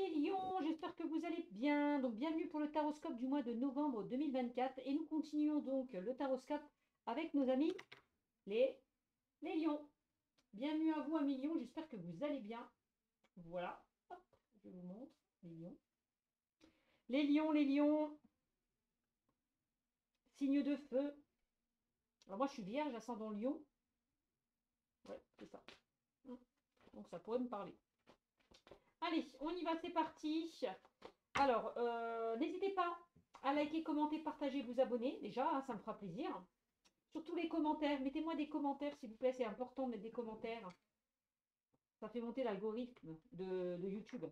les lions, j'espère que vous allez bien. Donc bienvenue pour le taroscope du mois de novembre 2024. Et nous continuons donc le taroscope avec nos amis les, les lions. Bienvenue à vous amis lions, j'espère que vous allez bien. Voilà, hop, je vous montre les lions. Les lions, signe de feu. Alors moi je suis vierge, ascendant lion. Ouais, c'est ça. Donc ça pourrait me parler. Allez, on y va, c'est parti. Alors, n'hésitez pas à liker, commenter, partager, vous abonner. Déjà, hein, ça me fera plaisir. Surtout les commentaires. Mettez-moi des commentaires, s'il vous plaît. C'est important de mettre des commentaires. Ça fait monter l'algorithme de YouTube.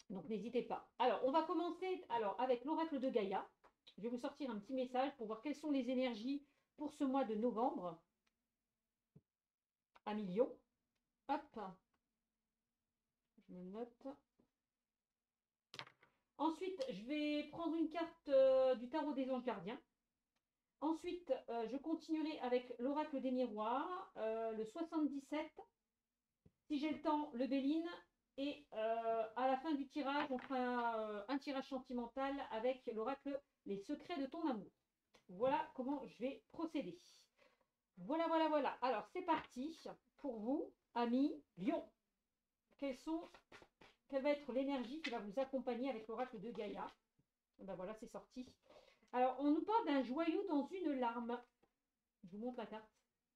Donc, n'hésitez pas. Alors, on va commencer avec l'oracle de Gaïa. Je vais vous sortir un petit message pour voir quelles sont les énergies pour ce mois de novembre. À million. Hop. Je me note. Ensuite, je vais prendre une carte du tarot des anges gardiens. Ensuite, je continuerai avec l'oracle des miroirs, le 77. Si j'ai le temps, le Béline. Et à la fin du tirage, on fera un tirage sentimental avec l'oracle les secrets de ton amour. Voilà comment je vais procéder. Voilà, voilà, voilà. Alors, c'est parti pour vous, amis Lion. Quelle va être l'énergie qui va vous accompagner avec l'oracle de Gaïa? Ben voilà, c'est sorti. Alors, on nous parle d'un joyau dans une larme. Je vous montre la carte.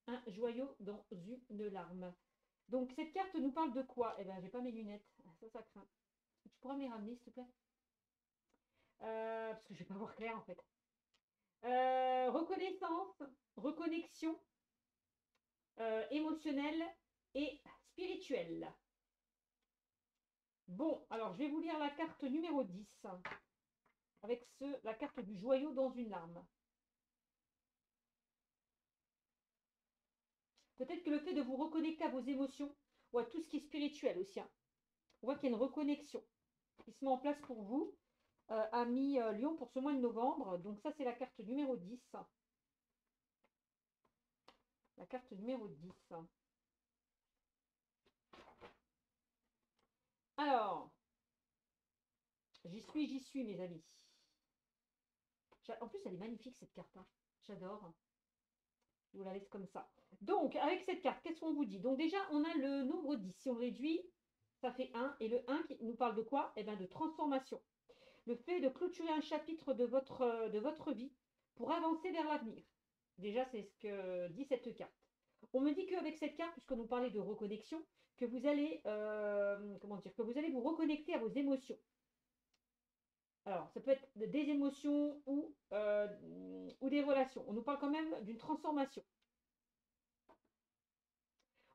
Un joyau dans une larme. Donc, cette carte nous parle de quoi? Eh bien, j'ai pas mes lunettes. Ça craint. Tu pourras me les ramener, s'il te plaît? Parce que je vais pas voir clair, en fait. Reconnaissance, reconnexion émotionnelle et spirituelle. Bon, alors, je vais vous lire la carte numéro 10. Avec la carte du joyau dans une larme. Peut-être que le fait de vous reconnecter à vos émotions ou à tout ce qui est spirituel aussi. Hein. On voit qu'il y a une reconnexion qui se met en place pour vous, amis Lion, pour ce mois de novembre. Donc ça, c'est la carte numéro 10. La carte numéro 10. Alors, j'y suis, mes amis. En plus, elle est magnifique, cette carte. Hein. J'adore. Je vous la laisse comme ça. Donc, avec cette carte, qu'est-ce qu'on vous dit? Donc déjà, on a le nombre 10. Si on réduit, ça fait 1. Et le 1 qui nous parle de quoi? Eh bien, de transformation. Le fait de clôturer un chapitre de votre vie pour avancer vers l'avenir. Déjà, c'est ce que dit cette carte. On me dit qu'avec cette carte, puisque nous parlait de reconnexion, que vous allez, que vous allez vous reconnecter à vos émotions. Alors, ça peut être des émotions ou des relations. On nous parle quand même d'une transformation.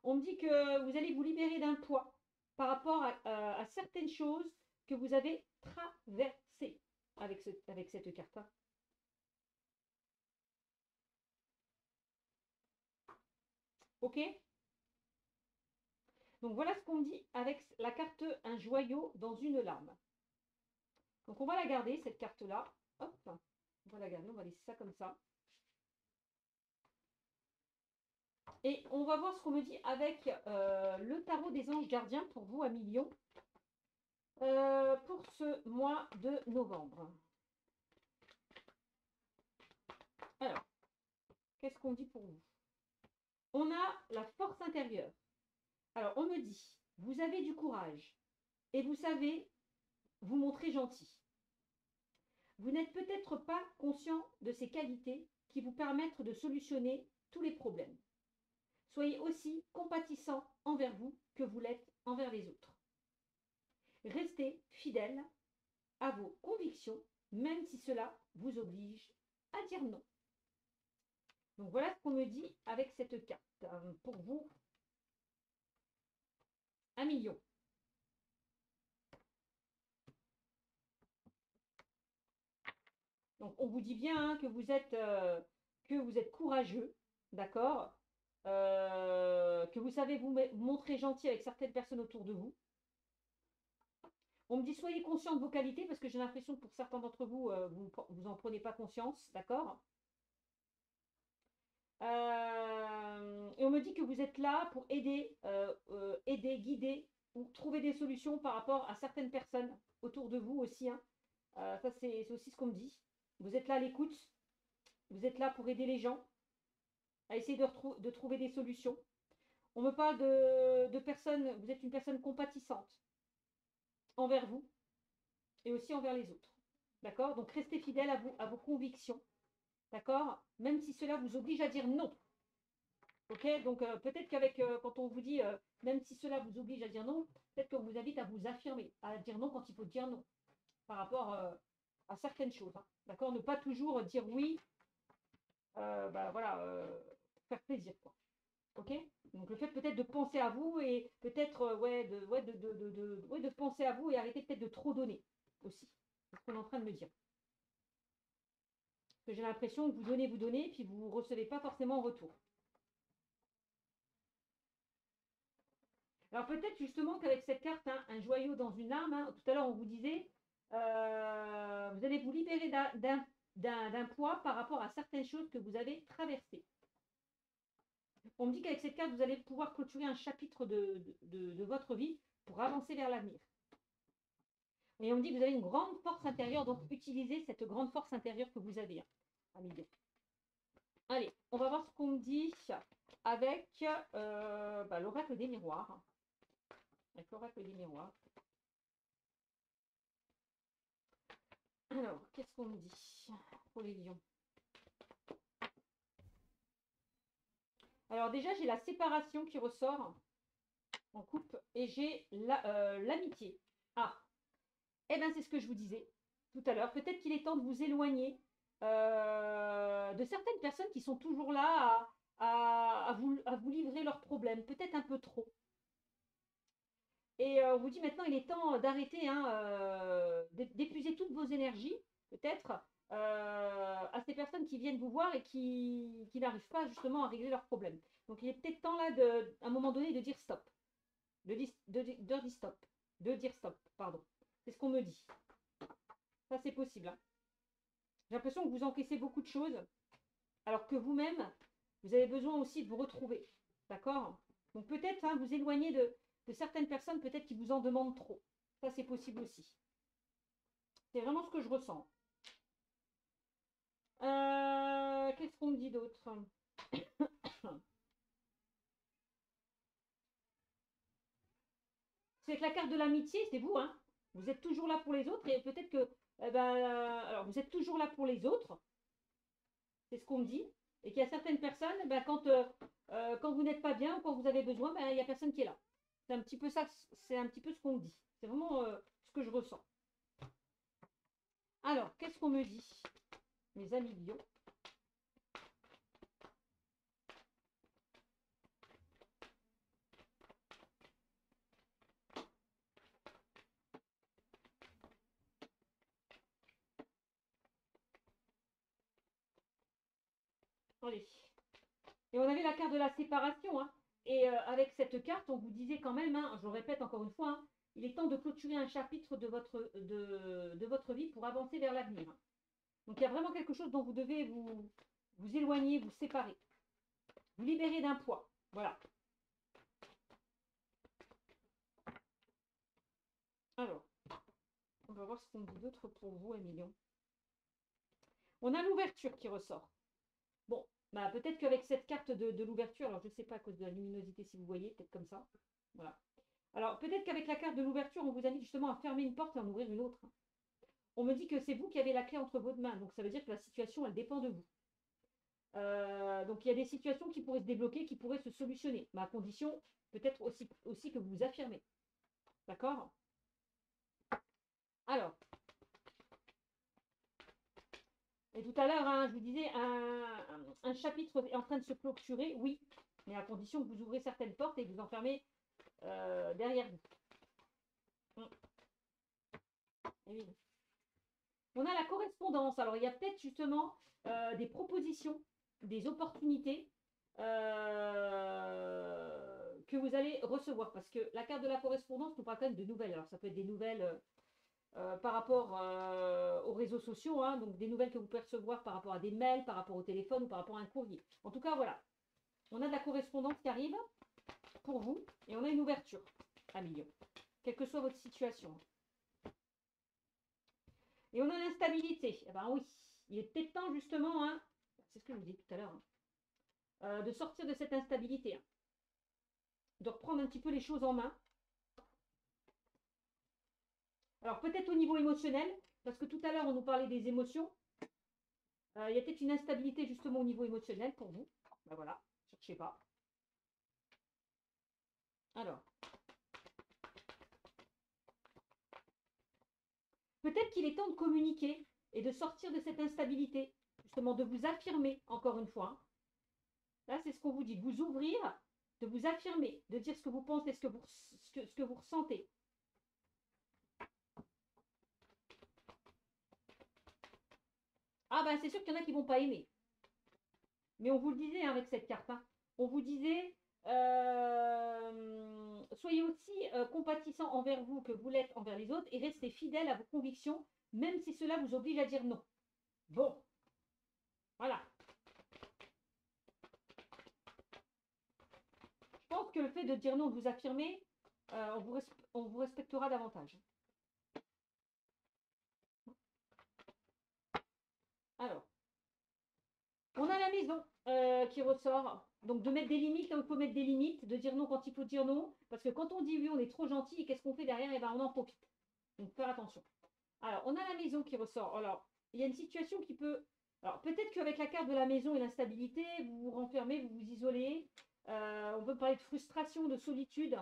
On me dit que vous allez vous libérer d'un poids par rapport à certaines choses que vous avez traversées avec cette carte. Ok? Donc voilà ce qu'on me dit avec la carte un joyau dans une larme. Donc on va la garder, cette carte-là. Hop, on va la garder, on va laisser ça comme ça. Et on va voir ce qu'on me dit avec le tarot des anges gardiens pour vous à millions pour ce mois de novembre. Alors, qu'est-ce qu'on dit pour vous? On a la force intérieure. Alors, on me dit, vous avez du courage et vous savez vous montrer gentil. Vous n'êtes peut-être pas conscient de ces qualités qui vous permettent de solutionner tous les problèmes. Soyez aussi compatissant envers vous que vous l'êtes envers les autres. Restez fidèle à vos convictions, même si cela vous oblige à dire non. Donc voilà ce qu'on me dit avec cette carte. Pour vous, 1 million. Donc on vous dit bien hein, que vous êtes courageux, d'accord, que vous savez vous montrer gentil avec certaines personnes autour de vous. On me dit soyez conscient de vos qualités parce que j'ai l'impression que pour certains d'entre vous, vous n'en prenez pas conscience, d'accord. Et on me dit que vous êtes là pour aider, guider ou trouver des solutions par rapport à certaines personnes autour de vous aussi. Hein. Ça, c'est aussi ce qu'on me dit. Vous êtes là à l'écoute. Vous êtes là pour aider les gens à essayer de trouver des solutions. On me parle de personnes, vous êtes une personne compatissante envers vous et aussi envers les autres. D'accord? Donc restez fidèle à vos convictions. D'accord? Même si cela vous oblige à dire non. Ok? Donc peut-être qu'avec quand on vous dit même si cela vous oblige à dire non, peut-être qu'on vous invite à vous affirmer, à dire non quand il faut dire non par rapport à certaines choses. Hein. D'accord? Ne pas toujours dire oui, voilà, faire plaisir, quoi. Ok? Donc le fait peut-être de penser à vous et peut-être de penser à vous et arrêter peut-être de trop donner aussi. C'est ce qu'on est en train de me dire. Parce que j'ai l'impression que vous donnez, puis vous ne recevez pas forcément en retour. Alors peut-être justement qu'avec cette carte, hein, un joyau dans une larme, hein, tout à l'heure on vous disait, vous allez vous libérer d'un poids par rapport à certaines choses que vous avez traversées. On me dit qu'avec cette carte, vous allez pouvoir clôturer un chapitre de votre vie pour avancer vers l'avenir. Et on me dit que vous avez une grande force intérieure, donc utilisez cette grande force intérieure que vous avez. Hein, allez, on va voir ce qu'on me dit avec l'oracle des miroirs. Avec l'oracle des miroirs. Alors, qu'est-ce qu'on me dit pour les lions? Alors déjà, j'ai la séparation qui ressort en couple et j'ai l'amitié. Ah, eh bien c'est ce que je vous disais tout à l'heure. Peut-être qu'il est temps de vous éloigner de certaines personnes qui sont toujours là à vous livrer leurs problèmes, peut-être un peu trop. Et on vous dit maintenant, il est temps d'arrêter, hein, d'épuiser toutes vos énergies, peut-être, à ces personnes qui viennent vous voir et qui n'arrivent pas justement à régler leurs problèmes. Donc il est peut-être temps là, à un moment donné, de dire stop. De dire stop. De dire stop, pardon. C'est ce qu'on me dit. Ça, c'est possible. Hein. J'ai l'impression que vous encaissez beaucoup de choses, alors que vous-même, vous avez besoin aussi de vous retrouver. D'accord? Donc peut-être hein, vous éloigner de certaines personnes, peut-être qui vous en demandent trop. Ça, c'est possible aussi. C'est vraiment ce que je ressens. Qu'est-ce qu'on me dit d'autre? C'est que la carte de l'amitié, c'est vous, hein. Vous êtes toujours là pour les autres et peut-être que, alors vous êtes toujours là pour les autres. C'est ce qu'on me dit. Et qu'il y a certaines personnes, quand vous n'êtes pas bien ou quand vous avez besoin, il n'y a personne qui est là. C'est un petit peu ça, c'est un petit peu ce qu'on me dit. C'est vraiment ce que je ressens. Alors, qu'est-ce qu'on me dit, mes amis Lions? Allez. Et on avait la carte de la séparation. Hein. Et avec cette carte, on vous disait quand même, hein, je le répète encore une fois, hein, il est temps de clôturer un chapitre de votre vie pour avancer vers l'avenir. Hein. Donc il y a vraiment quelque chose dont vous devez vous éloigner, vous séparer. Vous libérer d'un poids. Voilà. Alors, on va voir ce qu'on dit d'autre pour vous, Emilion. On a l'ouverture qui ressort. Bon, peut-être qu'avec cette carte de l'ouverture, alors je ne sais pas à cause de la luminosité si vous voyez, peut-être comme ça. Voilà. Alors peut-être qu'avec la carte de l'ouverture, on vous invite justement à fermer une porte et à en ouvrir une autre. On me dit que c'est vous qui avez la clé entre vos mains, donc ça veut dire que la situation, elle dépend de vous. Donc il y a des situations qui pourraient se débloquer, qui pourraient se solutionner, mais à condition peut-être aussi que vous vous affirmez. D'accord? Alors, et tout à l'heure, hein, je vous disais, un chapitre est en train de se clôturer, oui, mais à condition que vous ouvrez certaines portes et que vous enfermez derrière vous. Et oui. On a la correspondance. Alors, il y a peut-être justement des propositions, des opportunités que vous allez recevoir. Parce que la carte de la correspondance nous parle quand même de nouvelles. Alors, ça peut être des nouvelles par rapport aux réseaux sociaux, hein, donc des nouvelles que vous pouvez recevoir par rapport à des mails, par rapport au téléphone ou par rapport à un courrier. En tout cas, voilà. On a de la correspondance qui arrive pour vous et on a une ouverture. à milieu, quelle que soit votre situation. Et on a l'instabilité. Eh ben oui, il est peut-être temps justement, hein, c'est ce que je vous dis tout à l'heure, hein, de sortir de cette instabilité, hein, de reprendre un petit peu les choses en main. Alors peut-être au niveau émotionnel, parce que tout à l'heure on nous parlait des émotions. Il y a peut-être une instabilité justement au niveau émotionnel pour vous. Ben voilà, cherchez pas. Alors, peut-être qu'il est temps de communiquer et de sortir de cette instabilité, justement de vous affirmer encore une fois. Là, c'est ce qu'on vous dit, de vous ouvrir, de vous affirmer, de dire ce que vous pensez, ce que vous ressentez. Ah ben c'est sûr qu'il y en a qui ne vont pas aimer. Mais on vous le disait, hein, avec cette carte, hein, on vous disait, soyez aussi compatissant envers vous que vous l'êtes envers les autres et restez fidèle à vos convictions, même si cela vous oblige à dire non. Bon, voilà. Je pense que le fait de dire non, de vous affirmer, on vous respectera davantage. Alors, on a la maison qui ressort. Donc, de mettre des limites là où il faut mettre des limites, de dire non quand il faut dire non. Parce que quand on dit oui, on est trop gentil. Et qu'est-ce qu'on fait derrière? Et ben, on en profite. Donc, faire attention. Alors, on a la maison qui ressort. Alors, il y a une situation qui peut... Alors, peut-être qu'avec la carte de la maison et l'instabilité, vous vous renfermez, vous vous isolez. On peut parler de frustration, de solitude.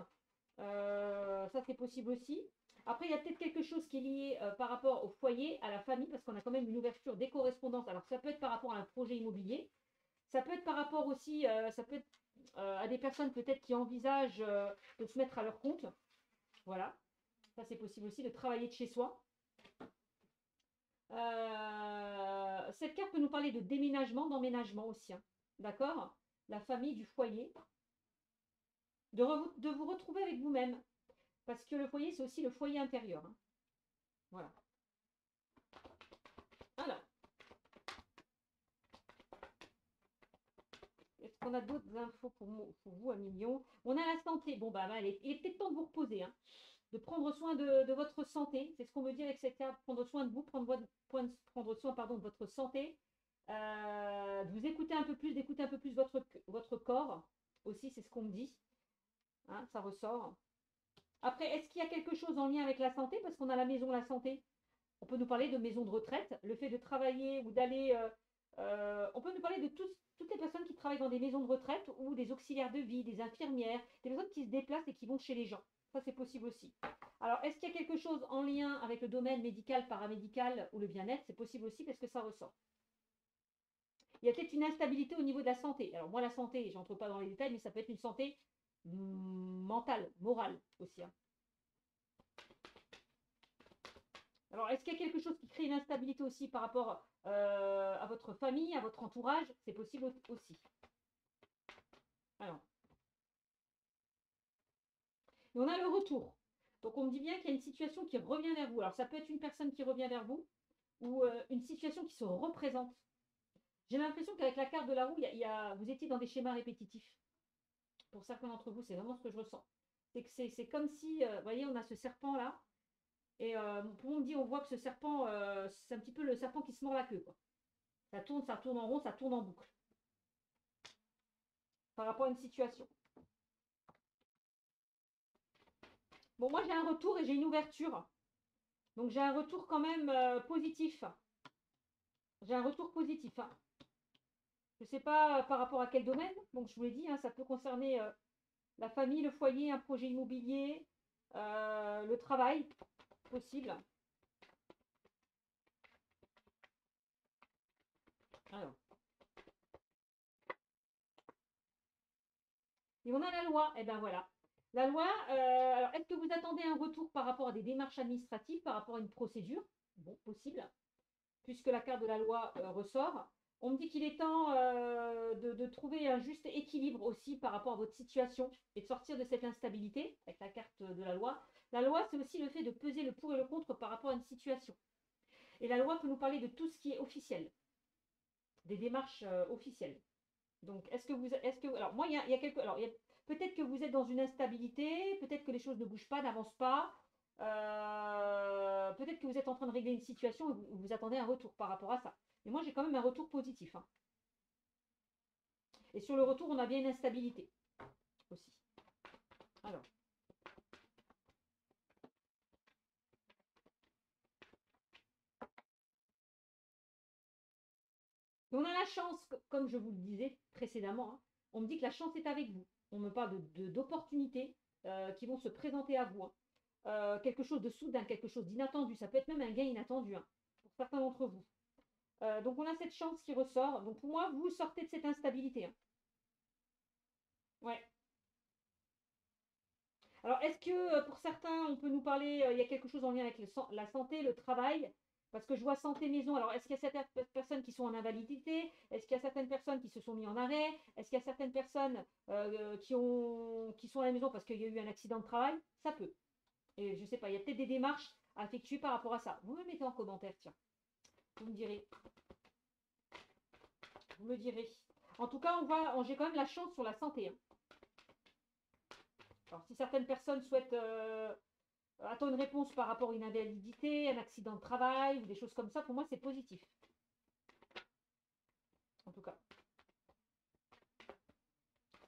Ça, c'est possible aussi. Après, il y a peut-être quelque chose qui est lié par rapport au foyer, à la famille, parce qu'on a quand même une ouverture des correspondances. Alors, ça peut être par rapport à un projet immobilier. Ça peut être par rapport aussi, ça peut être à des personnes peut-être qui envisagent de se mettre à leur compte. Voilà. Ça, c'est possible aussi de travailler de chez soi. Cette carte peut nous parler de déménagement, d'emménagement aussi. Hein. D'accord? La famille, du foyer. De vous retrouver avec vous-même. Parce que le foyer, c'est aussi le foyer intérieur. Hein. Voilà. Alors, est-ce qu'on a d'autres infos pour vous, à million? On a la santé. Bon, bah, il est peut-être temps de vous reposer. Hein. De prendre soin de votre santé. C'est ce qu'on me dit avec cette carte. Prendre soin de vous, prendre soin pardon, de votre santé. De vous écouter un peu plus, d'écouter un peu plus votre corps. Aussi, c'est ce qu'on me dit. Hein, ça ressort. Après, est-ce qu'il y a quelque chose en lien avec la santé? Parce qu'on a la maison la santé. On peut nous parler de maison de retraite, le fait de travailler ou d'aller... on peut nous parler de toutes les personnes qui travaillent dans des maisons de retraite ou des auxiliaires de vie, des infirmières, des personnes qui se déplacent et qui vont chez les gens. Ça, c'est possible aussi. Alors, est-ce qu'il y a quelque chose en lien avec le domaine médical, paramédical ou le bien-être? C'est possible aussi parce que ça ressort. Il y a peut-être une instabilité au niveau de la santé. Alors, moi, la santé, je n'entre pas dans les détails, mais ça peut être une santé mentale, morale aussi. Hein. Alors, est-ce qu'il y a quelque chose qui crée une instabilité aussi par rapport à votre famille, à votre entourage? C'est possible aussi. Alors, et on a le retour. Donc, on me dit bien qu'il y a une situation qui revient vers vous. Alors, ça peut être une personne qui revient vers vous ou une situation qui se représente. J'ai l'impression qu'avec la carte de la roue, vous étiez dans des schémas répétitifs. Pour certains d'entre vous, c'est vraiment ce que je ressens. C'est que c'est comme si, vous voyez, on a ce serpent-là. Et pour on me dit, on voit que ce serpent, c'est un petit peu le serpent qui se mord la queue. Quoi. Ça tourne en rond, ça tourne en boucle. Par rapport à une situation. Bon, moi j'ai un retour et j'ai une ouverture. Donc j'ai un retour quand même positif. J'ai un retour positif. Hein. Je ne sais pas par rapport à quel domaine. Donc je vous l'ai dit, hein, ça peut concerner la famille, le foyer, un projet immobilier, le travail, possible. Alors. Et on a la loi. Et bien voilà. La loi, alors est-ce que vous attendez un retour par rapport à des démarches administratives, par rapport à une procédure? Bon, possible, puisque la carte de la loi ressort. On me dit qu'il est temps de trouver un juste équilibre aussi par rapport à votre situation et de sortir de cette instabilité avec la carte de la loi. La loi, c'est aussi le fait de peser le pour et le contre par rapport à une situation. Et la loi peut nous parler de tout ce qui est officiel, des démarches officielles. Donc, alors moi, il y a quelques, alors peut-être que vous êtes dans une instabilité, peut-être que les choses ne bougent pas, n'avancent pas. Peut-être que vous êtes en train de régler une situation et vous attendez un retour par rapport à ça. Mais moi, j'ai quand même un retour positif, hein. Et sur le retour, on a bien une instabilité aussi. Alors. Et on a la chance, comme je vous le disais précédemment, hein, on me dit que la chance est avec vous. On me parle d'opportunités qui vont se présenter à vous, hein. Quelque chose de soudain, quelque chose d'inattendu. Ça peut être même un gain inattendu, hein, pour certains d'entre vous. Donc on a cette chance qui ressort. Donc pour moi, vous sortez de cette instabilité, hein. Ouais. Alors est-ce que pour certains, on peut nous parler, il y a quelque chose en lien avec la santé, le travail? Parce que je vois santé maison. Alors, est-ce qu'il y a certaines personnes qui sont en invalidité? Est-ce qu'il y a certaines personnes qui se sont mis en arrêt? Est-ce qu'il y a certaines personnes qui sont à la maison parce qu'il y a eu un accident de travail? Ça peut. Et je ne sais pas, il y a peut-être des démarches à effectuer par rapport à ça. Vous me mettez en commentaire, tiens. Vous me direz. Vous me direz. En tout cas, j'ai quand même la chance sur la santé, hein. Alors, si certaines personnes souhaitent attendre une réponse par rapport à une invalidité, un accident de travail ou des choses comme ça, pour moi, c'est positif. En tout cas.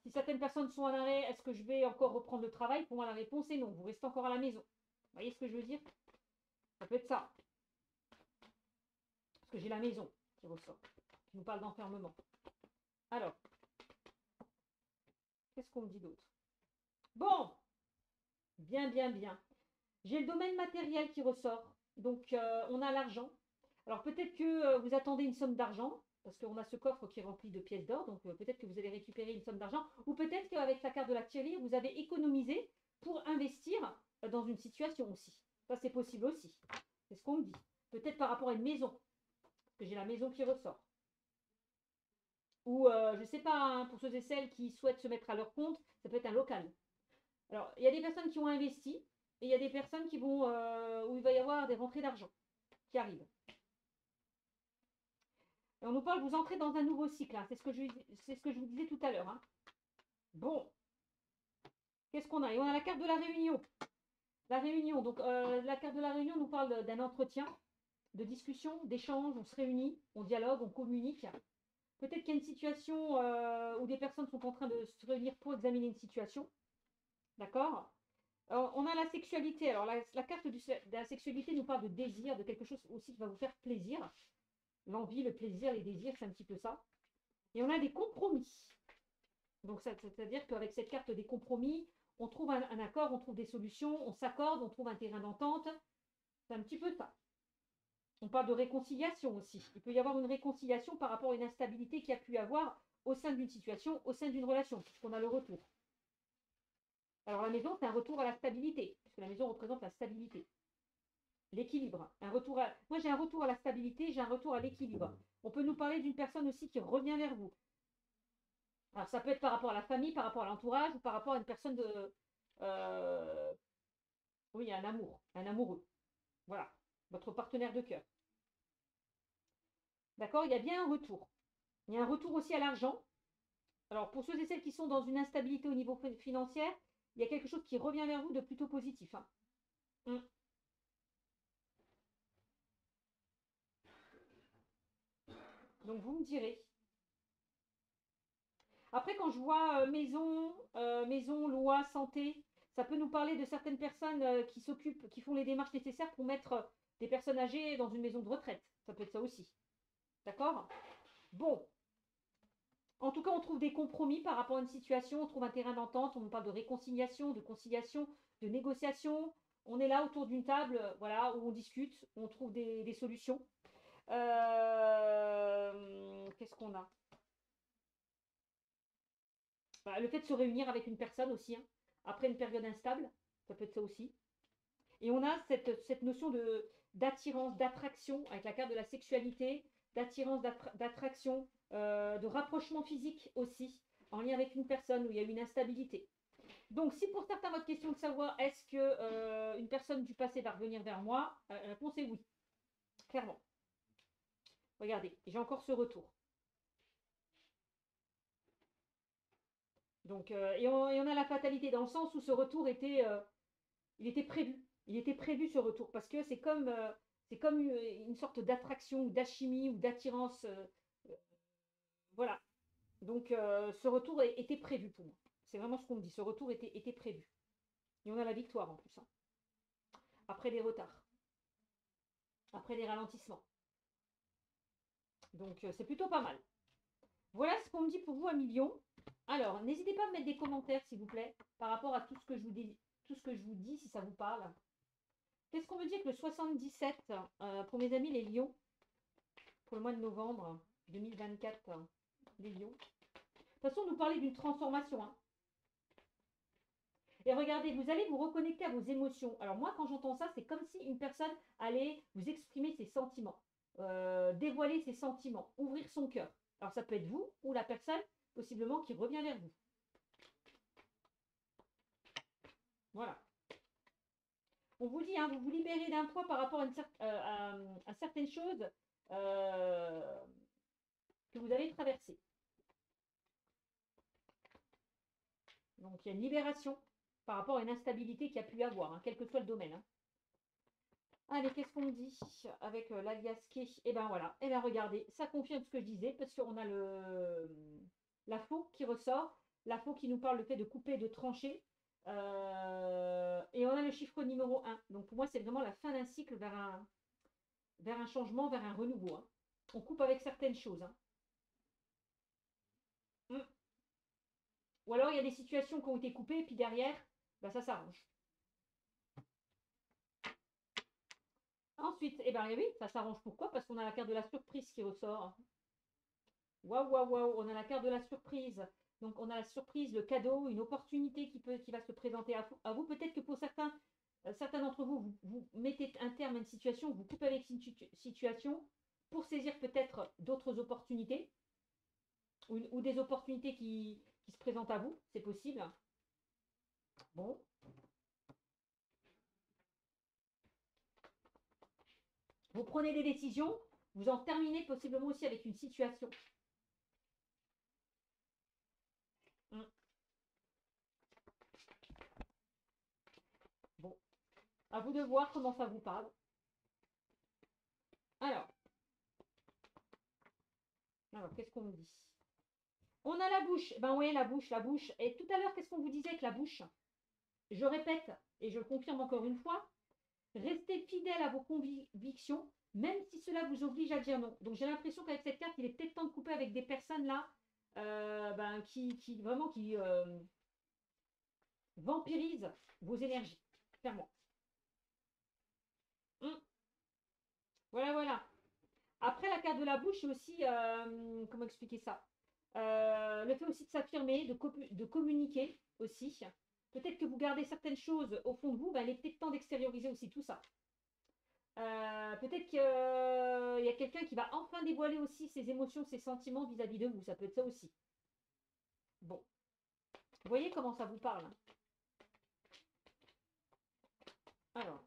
Si certaines personnes sont en arrêt, est-ce que je vais encore reprendre le travail? Pour moi, la réponse est non. Vous restez encore à la maison. Vous voyez ce que je veux dire? Ça peut être ça. Parce que j'ai la maison qui ressort, qui nous parle d'enfermement. Alors, qu'est-ce qu'on me dit d'autre? Bon, bien, bien, bien. J'ai le domaine matériel qui ressort. Donc, on a l'argent. Alors, peut-être que vous attendez une somme d'argent, parce qu'on a ce coffre qui est rempli de pièces d'or. Donc, peut-être que vous allez récupérer une somme d'argent. Ou peut-être qu'avec la carte de la tirelire, vous avez économisé pour investir dans une situation aussi. Ça, c'est possible aussi. C'est ce qu'on me dit. Peut-être par rapport à une maison, parce que j'ai la maison qui ressort. Ou, je ne sais pas, hein, pour ceux et celles qui souhaitent se mettre à leur compte, ça peut être un local. Alors, il y a des personnes qui ont investi et il y a des personnes qui vont, où il va y avoir des rentrées d'argent qui arrivent. Et on nous parle, vous entrez dans un nouveau cycle, hein. C'est ce que je vous disais tout à l'heure, hein. Bon, qu'est-ce qu'on a? Et on a la carte de la réunion. La réunion, donc la carte de la réunion nous parle d'un entretien, de discussion, d'échange, on se réunit, on dialogue, on communique. Peut-être qu'il y a une situation où des personnes sont en train de se réunir pour examiner une situation. D'accord? On a la sexualité. Alors, la carte de la sexualité nous parle de désir, de quelque chose aussi qui va vous faire plaisir. L'envie, le plaisir, les désirs, c'est un petit peu ça. Et on a des compromis. Donc, c'est-à-dire qu'avec cette carte des compromis, on trouve un accord, on trouve des solutions, on s'accorde, on trouve un terrain d'entente. C'est un petit peu ça. On parle de réconciliation aussi. Il peut y avoir une réconciliation par rapport à une instabilité qu'il y a pu avoir au sein d'une situation, au sein d'une relation, puisqu'on a le retour. Alors la maison, c'est un retour à la stabilité, puisque la maison représente la stabilité. L'équilibre. Moi, j'ai un retour à la stabilité, j'ai un retour à l'équilibre. On peut nous parler d'une personne aussi qui revient vers vous. Alors ça peut être par rapport à la famille, par rapport à l'entourage, ou par rapport à une personne de... oui, un amour, un amoureux. Voilà, votre partenaire de cœur. D'accord? Il y a bien un retour. Il y a un retour aussi à l'argent. Alors, pour ceux et celles qui sont dans une instabilité au niveau financier, il y a quelque chose qui revient vers vous de plutôt positif, hein. Donc, vous me direz. Après, quand je vois maison, loi, santé, ça peut nous parler de certaines personnes qui s'occupent, qui font les démarches nécessaires pour mettre des personnes âgées dans une maison de retraite. Ça peut être ça aussi. D'accord? Bon. En tout cas, on trouve des compromis par rapport à une situation, on trouve un terrain d'entente, on nous parle de réconciliation, de conciliation, de négociation. On est là autour d'une table, voilà, où on discute, où on trouve des solutions. Qu'est-ce qu'on a? Bah, le fait de se réunir avec une personne aussi, hein, après une période instable, ça peut être ça aussi. Et on a cette notion d'attirance, d'attraction, avec la carte de la sexualité, d'attirance, d'attraction, de rapprochement physique aussi, en lien avec une personne où il y a une instabilité. Donc, si pour certains, votre question de savoir est-ce que une personne du passé va revenir vers moi, la réponse est oui, clairement. Regardez, j'ai encore ce retour. Donc, et on a la fatalité dans le sens où ce retour était, il était prévu. Il était prévu ce retour parce que c'est comme une sorte d'attraction ou d'alchimie ou d'attirance. Voilà. Donc, ce retour était prévu pour moi. C'est vraiment ce qu'on me dit. Ce retour était prévu. Et on a la victoire en plus, hein. Après des retards, après des ralentissements. Donc, c'est plutôt pas mal. Voilà ce qu'on me dit pour vous à million. Alors, n'hésitez pas à me mettre des commentaires, s'il vous plaît, par rapport à tout ce que je vous dis, si ça vous parle. Qu'est-ce qu'on me dit avec le 77 pour mes amis les lions, pour le mois de novembre 2024, les lions. De toute façon, nous parler d'une transformation, hein. Et regardez, vous allez vous reconnecter à vos émotions. Alors moi, quand j'entends ça, c'est comme si une personne allait vous exprimer ses sentiments, dévoiler ses sentiments, ouvrir son cœur. Alors ça peut être vous ou la personne, possiblement, qui revient vers vous. Voilà. On vous dit, hein, vous vous libérez d'un poids par rapport à certaines choses que vous avez traversées. Donc il y a une libération par rapport à une instabilité qu'il y a pu y avoir, hein, quel que soit le domaine, hein. Allez, qu'est-ce qu'on dit avec l'alias K? Eh bien voilà, eh bien regardez, ça confirme ce que je disais, parce qu'on a la faux qui ressort, la faux qui nous parle le fait de couper, de trancher, et on a le chiffre numéro 1. Donc pour moi, c'est vraiment la fin d'un cycle vers un changement, vers un renouveau, hein. On coupe avec certaines choses, hein. Ou alors il y a des situations qui ont été coupées, et puis derrière, ben, ça s'arrange. Ensuite, eh bien oui, ça s'arrange. Pourquoi? Parce qu'on a la carte de la surprise qui ressort. Waouh, waouh, waouh, on a la carte de la surprise. Donc on a la surprise, le cadeau, une opportunité qui va se présenter à vous. Peut-être que pour certains d'entre vous, vous mettez un terme à une situation, vous coupez avec une situation pour saisir peut-être d'autres opportunités ou des opportunités qui se présentent à vous. C'est possible. Bon. Vous prenez des décisions, vous en terminez possiblement aussi avec une situation. Bon, à vous de voir comment ça vous parle. Alors, qu'est-ce qu'on me dit? On a la bouche. Ben oui, la bouche, la bouche. Et tout à l'heure, qu'est-ce qu'on vous disait avec la bouche? Je répète, et je le confirme encore une fois, restez fidèle à vos convictions, même si cela vous oblige à dire non. Donc j'ai l'impression qu'avec cette carte, il est peut-être temps de couper avec des personnes là qui vraiment vampirisent vos énergies, clairement. Voilà, voilà. Après, la carte de la bouche, c'est aussi, comment expliquer ça? Le fait aussi de s'affirmer, de communiquer aussi. Peut-être que vous gardez certaines choses au fond de vous, ben, il est peut-être temps d'extérioriser aussi tout ça. Peut-être qu'il y a quelqu'un qui va enfin dévoiler aussi ses émotions, ses sentiments vis-à-vis de vous. Ça peut être ça aussi. Bon. Vous voyez comment ça vous parle, hein? Alors.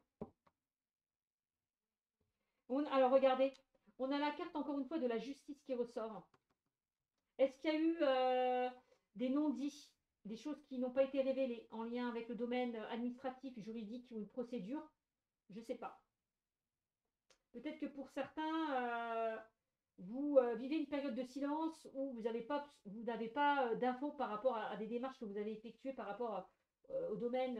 Alors, regardez. On a la carte, encore une fois, de la justice qui ressort. Est-ce qu'il y a eu des non-dits, des choses qui n'ont pas été révélées en lien avec le domaine administratif, juridique ou une procédure? Je ne sais pas. Peut-être que pour certains, vous vivez une période de silence où vous n'avez pas d'infos par rapport à des démarches que vous avez effectuées par rapport au domaine,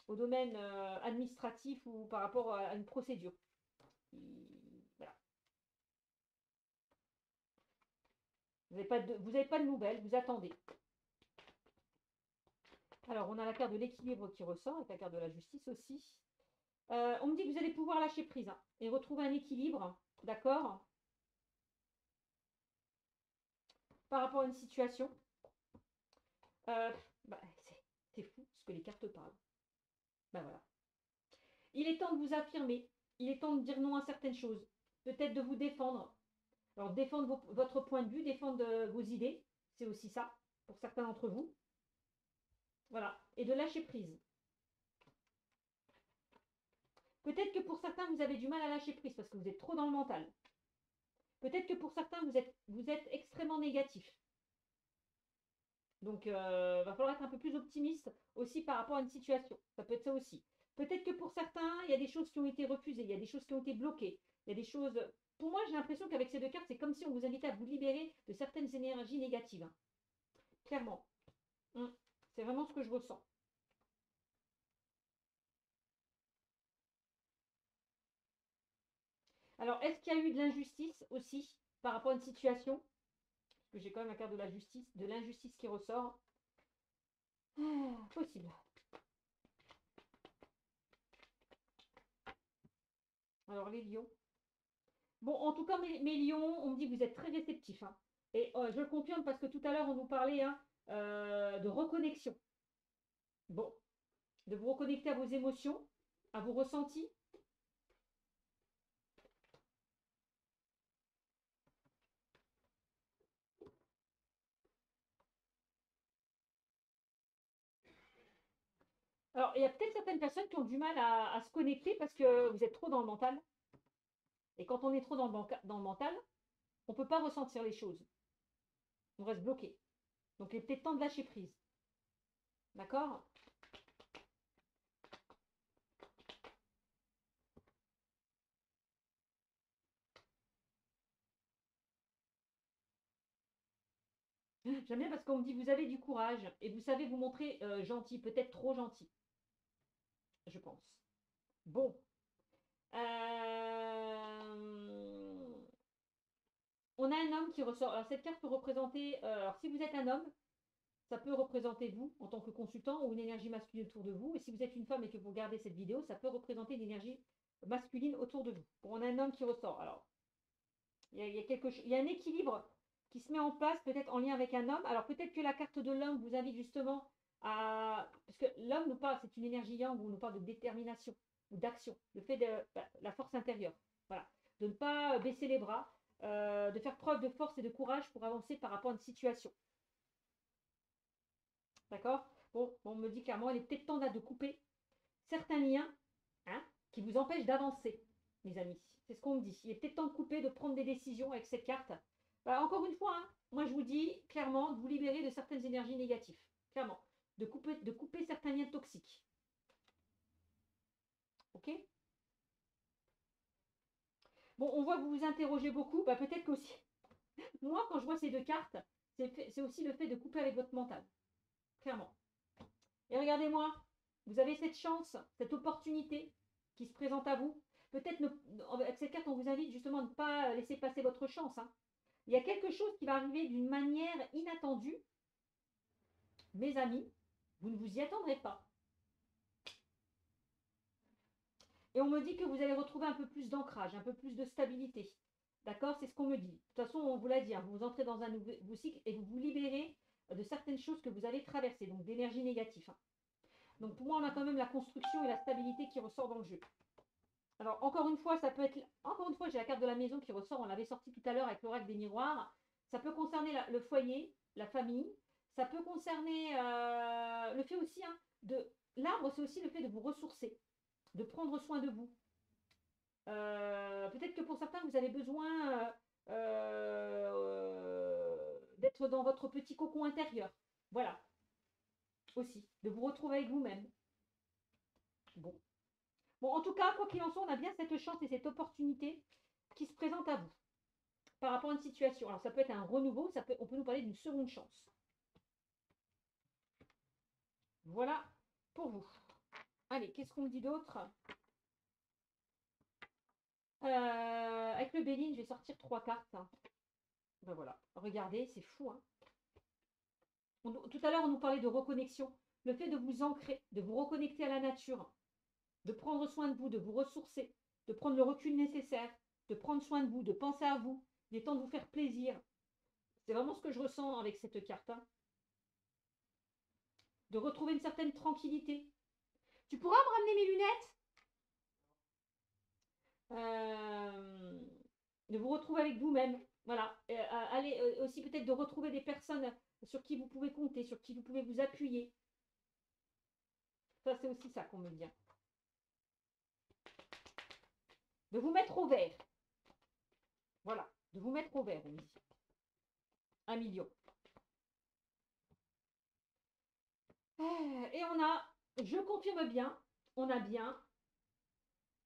au domaine administratif ou par rapport à une procédure. Voilà. Vous n'avez pas de nouvelles, vous attendez. Alors, on a la carte de l'équilibre qui ressort, avec la carte de la justice aussi. On me dit que vous allez pouvoir lâcher prise, hein, et retrouver un équilibre, d'accord, par rapport à une situation. Bah, c'est fou ce que les cartes parlent. Ben voilà. Il est temps de vous affirmer. Il est temps de dire non à certaines choses. Peut-être de vous défendre. Alors, défendre votre point de vue, défendre vos idées. C'est aussi ça, pour certains d'entre vous. Voilà. Et de lâcher prise. Peut-être que pour certains, vous avez du mal à lâcher prise parce que vous êtes trop dans le mental. Peut-être que pour certains, vous êtes extrêmement négatif. Donc, va falloir être un peu plus optimiste aussi par rapport à une situation. Ça peut être ça aussi. Peut-être que pour certains, il y a des choses qui ont été refusées, il y a des choses qui ont été bloquées, il y a des choses. Pour moi, j'ai l'impression qu'avec ces deux cartes, c'est comme si on vous invitait à vous libérer de certaines énergies négatives, hein. Clairement. Mm. C'est vraiment ce que je ressens. Alors, est-ce qu'il y a eu de l'injustice aussi par rapport à une situation? Parce que j'ai quand même la carte de la justice, de l'injustice qui ressort. Ah, possible. Alors, les lions. Bon, en tout cas, mes lions, on me dit que vous êtes très réceptifs, hein. Et je le confirme parce que tout à l'heure, on nous parlait, hein, de reconnexion. Bon, de vous reconnecter à vos émotions, à vos ressentis. Alors, il y a peut-être certaines personnes qui ont du mal à se connecter parce que vous êtes trop dans le mental. Et quand on est trop dans le mental, on ne peut pas ressentir les choses. On reste bloqué. Donc, il est peut-être temps de lâcher prise. D'accord? J'aime bien parce qu'on me dit vous avez du courage et vous savez vous montrer gentil, peut-être trop gentil, je pense. Bon. On a un homme qui ressort. Alors, cette carte peut représenter. Alors, si vous êtes un homme, ça peut représenter vous en tant que consultant ou une énergie masculine autour de vous. Et si vous êtes une femme et que vous regardez cette vidéo, ça peut représenter une énergie masculine autour de vous. Bon, on a un homme qui ressort. Alors, il y a un équilibre qui se met en place, peut-être en lien avec un homme. Alors, peut-être que la carte de l'homme vous invite justement à. Parce que l'homme nous parle, c'est une énergie yang où on nous parle de détermination ou d'action, le fait de la force intérieure. Voilà. De ne pas baisser les bras, de faire preuve de force et de courage pour avancer par rapport à une situation. D'accord? Bon, on me dit clairement, il est peut-être temps là de couper certains liens, hein, qui vous empêchent d'avancer, mes amis. C'est ce qu'on me dit. Il est peut-être temps de couper, de prendre des décisions avec cette carte. Bah, encore une fois, hein, moi je vous dis clairement de vous libérer de certaines énergies négatives. Clairement. De couper certains liens toxiques. Ok? Bon, on voit que vous vous interrogez beaucoup. Bah, peut-être qu'aussi, moi, quand je vois ces deux cartes, c'est aussi le fait de couper avec votre mental. Clairement. Et regardez-moi, vous avez cette chance, cette opportunité qui se présente à vous. Peut-être avec cette carte, on vous invite justement à ne pas laisser passer votre chance, hein. Il y a quelque chose qui va arriver d'une manière inattendue. Mes amis, vous ne vous y attendrez pas. Et on me dit que vous allez retrouver un peu plus d'ancrage, un peu plus de stabilité. D'accord? C'est ce qu'on me dit. De toute façon, on vous l'a dit, hein, vous entrez dans un nouveau cycle et vous vous libérez de certaines choses que vous avez traversées, donc d'énergie négative, hein. Donc pour moi, on a quand même la construction et la stabilité qui ressort dans le jeu. Alors, encore une fois, ça peut être. Encore une fois, j'ai la carte de la maison qui ressort. On l'avait sortie tout à l'heure avec l'oracle des miroirs. Ça peut concerner le foyer, la famille. Ça peut concerner le fait aussi, hein, de. L'arbre, c'est aussi le fait de vous ressourcer, de prendre soin de vous. Peut-être que pour certains, vous avez besoin d'être dans votre petit cocon intérieur. Voilà, aussi, de vous retrouver avec vous-même. Bon. Bon, en tout cas, quoi qu'il en soit, on a bien cette chance et cette opportunité qui se présente à vous par rapport à une situation. Alors, ça peut être un renouveau, on peut nous parler d'une seconde chance. Voilà pour vous. Allez, qu'est-ce qu'on me dit d'autre? Avec le Béline, je vais sortir 3 cartes. Ben voilà, regardez, c'est fou, hein. Tout à l'heure, on nous parlait de reconnexion. Le fait de vous ancrer, de vous reconnecter à la nature, de prendre soin de vous, de vous ressourcer, de prendre le recul nécessaire, de prendre soin de vous, de penser à vous, il est temps de vous faire plaisir. C'est vraiment ce que je ressens avec cette carte, hein. De retrouver une certaine tranquillité. Tu pourras me ramener mes lunettes? De vous retrouver avec vous-même. Voilà. Allez, aussi peut-être de retrouver des personnes sur qui vous pouvez compter, sur qui vous pouvez vous appuyer. Ça, c'est aussi ça qu'on me dit. De vous mettre au vert. Voilà. De vous mettre au vert, on me dit. 1 million. Et on a, je confirme bien, on a bien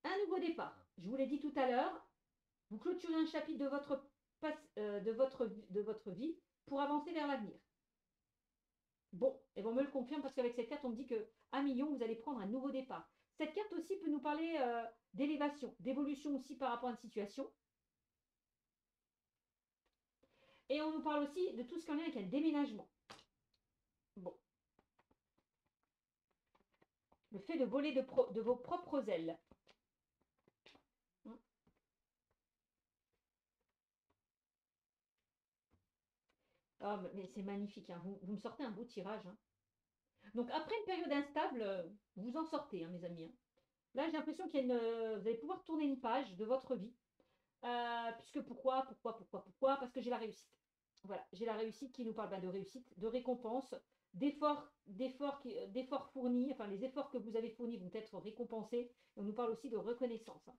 un nouveau départ. Je vous l'ai dit tout à l'heure, vous clôturez un chapitre de votre vie pour avancer vers l'avenir. Bon, et on me le confirme parce qu'avec cette carte, on me dit que à million, vous allez prendre un nouveau départ. Cette carte aussi peut nous parler d'élévation, d'évolution aussi par rapport à une situation. Et on nous parle aussi de tout ce qui est en lien avec un déménagement. Bon. Le fait de voler de vos propres ailes. Oh, mais c'est magnifique, hein. Vous me sortez un beau tirage, hein. Donc après une période instable, vous en sortez, hein, mes amis, hein. Là, j'ai l'impression qu'il y a vous allez pouvoir tourner une page de votre vie. Puisque pourquoi? Parce que j'ai la réussite. Voilà, j'ai la réussite qui nous parle de réussite, de récompense, d'efforts fournis, enfin les efforts que vous avez fournis vont être récompensés. On nous parle aussi de reconnaissance, hein.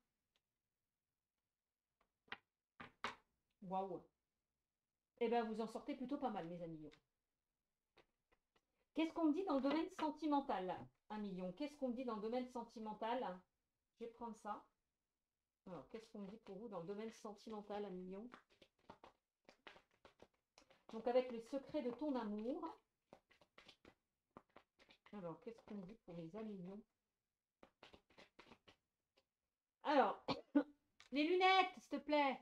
Waouh! Eh bien, vous en sortez plutôt pas mal, mes amis. Qu'est-ce qu'on me dit dans le domaine sentimental? 1 million. Qu'est-ce qu'on me dit dans le domaine sentimental? Je vais prendre ça. Alors, qu'est-ce qu'on me dit pour vous dans le domaine sentimental, 1 million? Donc, avec les secrets de ton amour. Alors, qu'est-ce qu'on me dit pour les 1 million? Alors, les lunettes, s'il te plaît.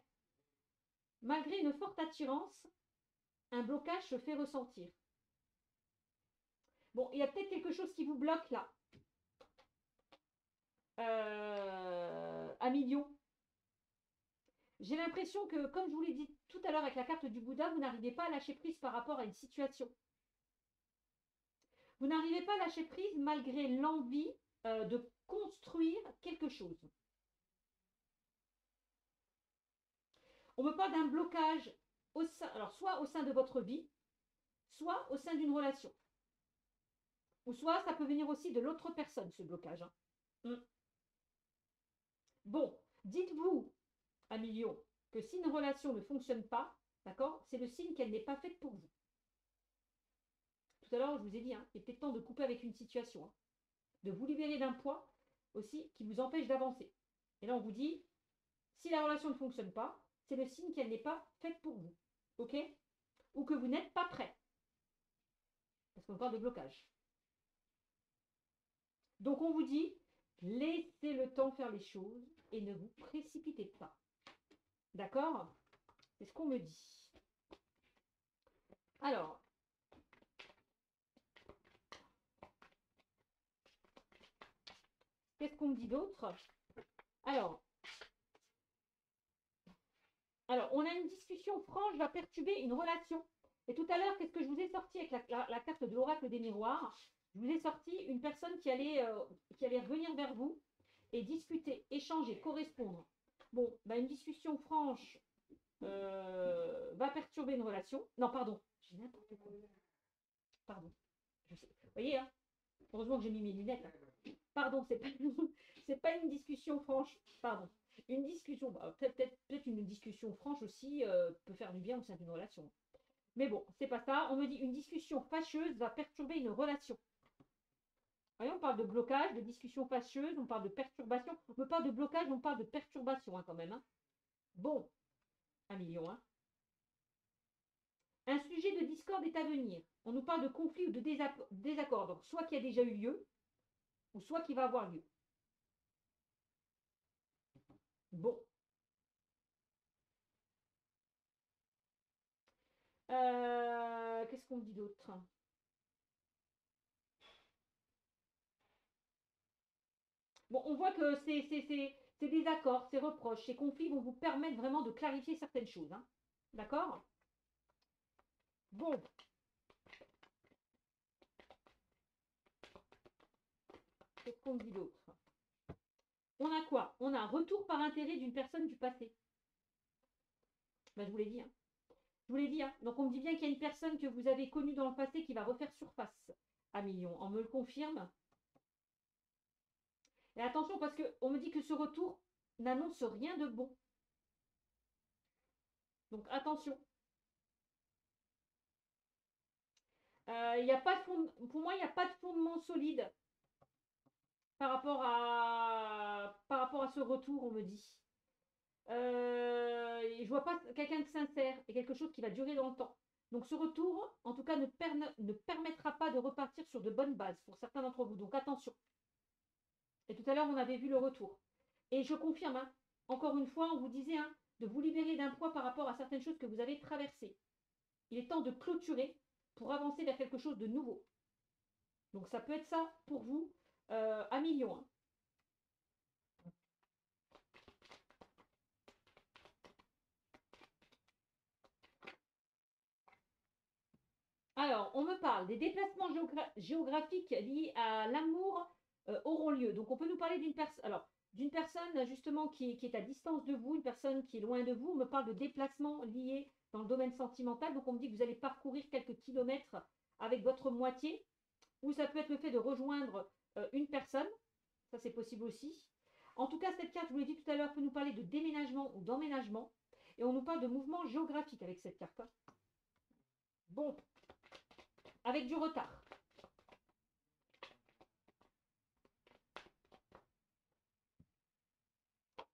Malgré une forte attirance, un blocage se fait ressentir. Bon, il y a peut-être quelque chose qui vous bloque là. 1 million. J'ai l'impression que, comme je vous l'ai dit tout à l'heure avec la carte du Bouddha, vous n'arrivez pas à lâcher prise par rapport à une situation. Vous n'arrivez pas à lâcher prise malgré l'envie de construire quelque chose. On me parle d'un blocage alors soit au sein de votre vie, soit au sein d'une relation. Ou soit ça peut venir aussi de l'autre personne, ce blocage, hein. Bon, dites-vous, 1 million, que si une relation ne fonctionne pas, d'accord, c'est le signe qu'elle n'est pas faite pour vous. Tout à l'heure, je vous ai dit, hein, il est peut-être temps de couper avec une situation, hein, de vous libérer d'un poids aussi qui vous empêche d'avancer. Et là, on vous dit, si la relation ne fonctionne pas, c'est le signe qu'elle n'est pas faite pour vous. OK? Ou que vous n'êtes pas prêt. Parce qu'on parle de blocage. Donc, on vous dit, laissez le temps faire les choses et ne vous précipitez pas. D'accord? C'est ce qu'on me dit. Alors, qu'est-ce qu'on me dit d'autre? Alors, on a une discussion franche va perturber une relation. Et tout à l'heure, qu'est-ce que je vous ai sorti avec la carte de l'oracle des miroirs? Je vous ai sorti une personne qui allait revenir vers vous et discuter, échanger, correspondre. Bon, bah une discussion franche va perturber une relation. Non, pardon, j'ai n'importe quoi. Pardon. Vous voyez, hein, heureusement que j'ai mis mes lunettes. Pardon, c'est pas une discussion franche. Pardon. Une discussion, peut-être une discussion franche aussi peut faire du bien au sein d'une relation. Mais bon, c'est pas ça. On me dit une discussion fâcheuse va perturber une relation. Voyez, on parle de blocage, de discussion fâcheuse, on parle de perturbation. On ne parle de blocage, on parle de perturbation, hein, quand même, hein. Bon, 1 million, hein. Un sujet de discorde est à venir. On nous parle de conflit ou de désaccord. Donc, soit qui a déjà eu lieu, ou soit qui va avoir lieu. Bon. Qu'est-ce qu'on dit d'autre? Bon, on voit que ces désaccords, ces reproches, ces conflits vont vous permettre vraiment de clarifier certaines choses, hein. D'accord? Bon. Qu'est-ce qu'on dit d'autre? On a quoi? On a un retour par intérêt d'une personne du passé. Ben, je vous l'ai dit, hein. Je vous l'ai dit, hein. Donc, on me dit bien qu'il y a une personne que vous avez connue dans le passé qui va refaire surface. 1 million. On me le confirme. Et attention, parce qu'on me dit que ce retour n'annonce rien de bon. Donc, attention. Il y a pas de pour moi, il n'y a pas de fondement solide par rapport à ce retour, on me dit. Et je vois pas quelqu'un de sincère et quelque chose qui va durer dans le temps. Donc ce retour, en tout cas, ne permettra pas de repartir sur de bonnes bases pour certains d'entre vous. Donc attention. Et tout à l'heure, on avait vu le retour. Et je confirme, hein, encore une fois, on vous disait hein, de vous libérer d'un poids par rapport à certaines choses que vous avez traversées. Il est temps de clôturer pour avancer vers quelque chose de nouveau. Donc ça peut être ça pour vous à millions. Hein. Alors, on me parle des déplacements géographiques liés à l'amour auront lieu. Donc, on peut nous parler d'une personne. Alors, d'une personne justement qui est à distance de vous, une personne qui est loin de vous. On me parle de déplacements liés dans le domaine sentimental. Donc, on me dit que vous allez parcourir quelques kilomètres avec votre moitié. Ou ça peut être le fait de rejoindre une personne. Ça, c'est possible aussi. En tout cas, cette carte, je vous l'ai dit tout à l'heure, peut nous parler de déménagement ou d'emménagement. Et on nous parle de mouvement géographique avec cette carte. Bon, avec du retard.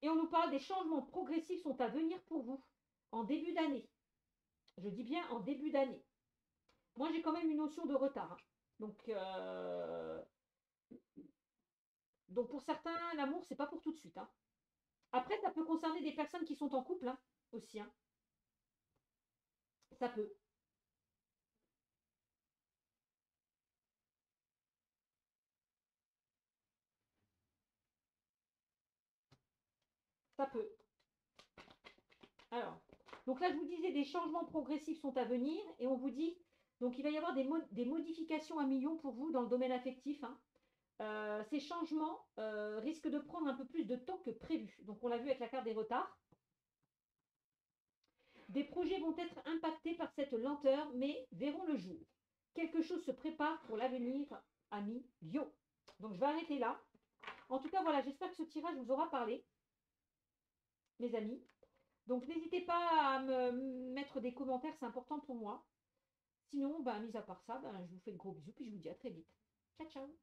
Et on nous parle des changements progressifs sont à venir pour vous en début d'année. Je dis bien en début d'année. Moi, j'ai quand même une notion de retard. Hein. Donc pour certains, l'amour, c'est pas pour tout de suite. Hein. Après, ça peut concerner des personnes qui sont en couple hein, aussi. Hein. Ça peut. Ça peut. Alors, donc là, je vous disais, des changements progressifs sont à venir et on vous dit, donc il va y avoir des modifications à millions pour vous dans le domaine affectif. Hein. Ces changements risquent de prendre un peu plus de temps que prévu. Donc on l'a vu avec la carte des retards. Des projets vont être impactés par cette lenteur, mais verront le jour. Quelque chose se prépare pour l'avenir, ami Lyon. Donc je vais arrêter là. En tout cas, voilà, j'espère que ce tirage vous aura parlé, mes amis. Donc n'hésitez pas à me mettre des commentaires, c'est important pour moi. Sinon, mis à part ça, je vous fais de gros bisous, puis je vous dis à très vite. Ciao, ciao.